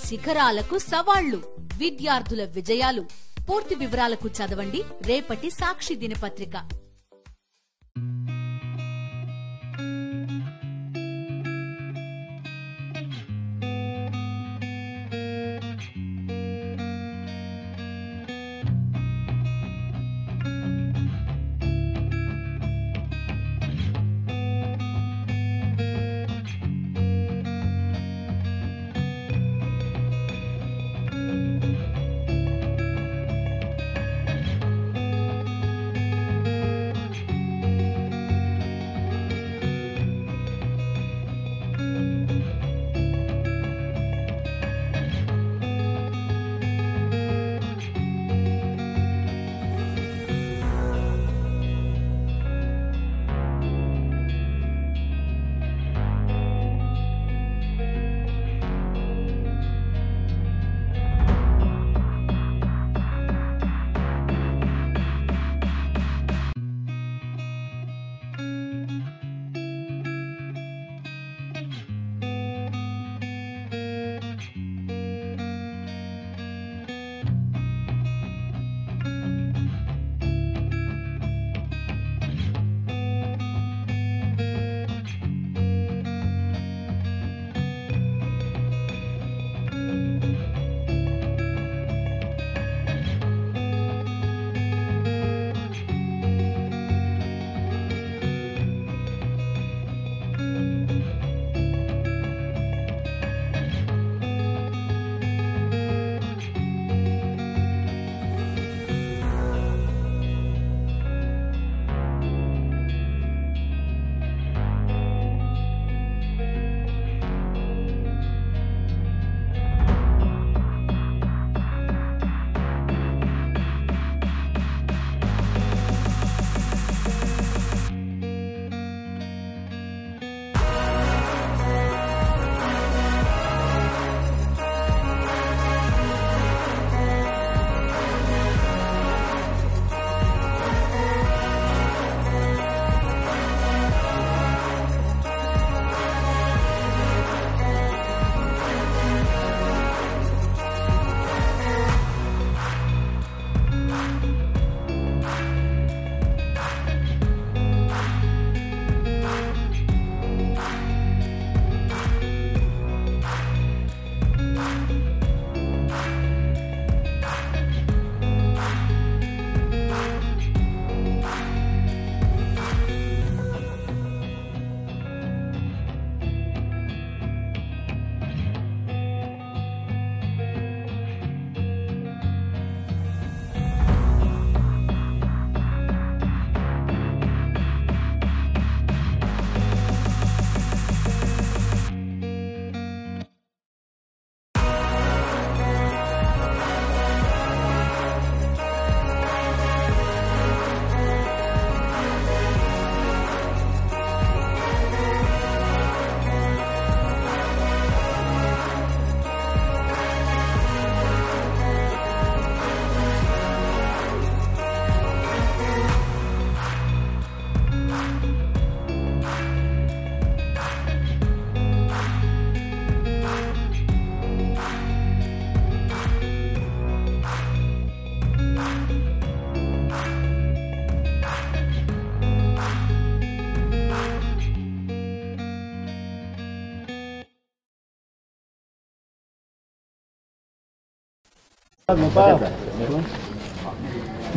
శిఖరాలకు సవాళ్లు, విద్యార్థుల విజయాలు. పూర్తి వివరాలకు చదవండి రేపటి సాక్షి దినపత్రిక.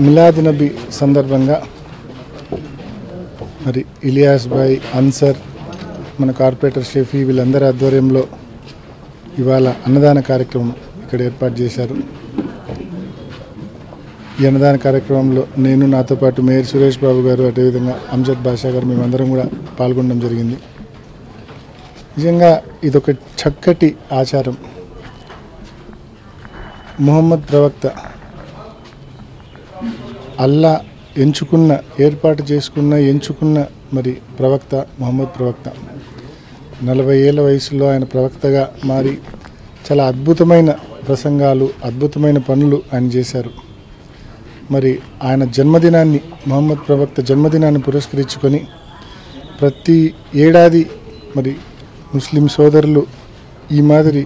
మిలాద్ నబీ సందర్భంగా మరి ఇలియాస్ భాయ్, అన్సర్, మన కార్పొరేటర్ షఫీ వీళ్ళందరి ఆధ్వర్యంలో ఇవాళ అన్నదాన కార్యక్రమం ఇక్కడ ఏర్పాటు చేశారు. ఈ అన్నదాన కార్యక్రమంలో నేను, నాతో పాటు మేయర్ సురేష్ బాబు గారు, అదేవిధంగా అంజద్ బాషా గారు మేమందరం కూడా పాల్గొనడం జరిగింది. నిజంగా ఇదొక చక్కటి ఆచారం. ముహమ్మద్ ప్రవక్త అల్లా ఏర్పాటు ఎంచుకున్న మరి ప్రవక్త ముహమ్మద్ ప్రవక్త 40 ఏళ్ల వయసులో ఆయన ప్రవక్తగా మారి చాలా అద్భుతమైన ప్రసంగాలు, అద్భుతమైన పనులు ఆయన చేశారు. మరి ఆయన జన్మదినాన్ని, ముహమ్మద్ ప్రవక్త జన్మదినాన్ని పురస్కరించుకొని ప్రతి ఏడాది మరి ముస్లిం సోదరులు ఈ మాదిరి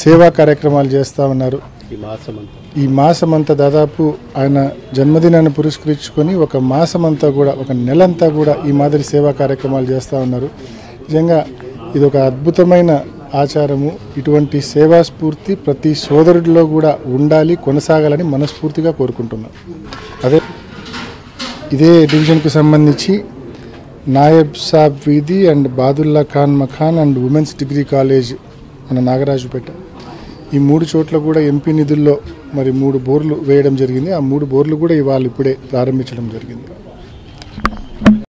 సేవా కార్యక్రమాలు చేస్తూ ఉన్నారు. ఈ మాసమంతా దాదాపు ఆయన జన్మదినాన్ని పురస్కరించుకొని ఒక మాసమంతా కూడా, ఒక నెలంతా కూడా ఈ మాదిరి సేవా కార్యక్రమాలు చేస్తూ ఉన్నారు. నిజంగా ఇది ఒక అద్భుతమైన ఆచారము. ఇటువంటి సేవా స్ఫూర్తి ప్రతి సోదరుడిలో కూడా ఉండాలి, కొనసాగాలని మనస్ఫూర్తిగా కోరుకుంటున్నాం. ఇదే డివిజన్కు సంబంధించి నాయబ్ సాబ్ వీధి and Badulla Khan Makaan and women's degree college మన నాగరాజుపేట, ఈ 3 చోట్ల కూడా ఎంపీ నిధుల్లో మరి 3 బోర్లు వేయడం జరిగింది. ఆ 3 బోర్లు కూడా ఇవాళ ఇప్పుడే ప్రారంభించడం జరిగింది.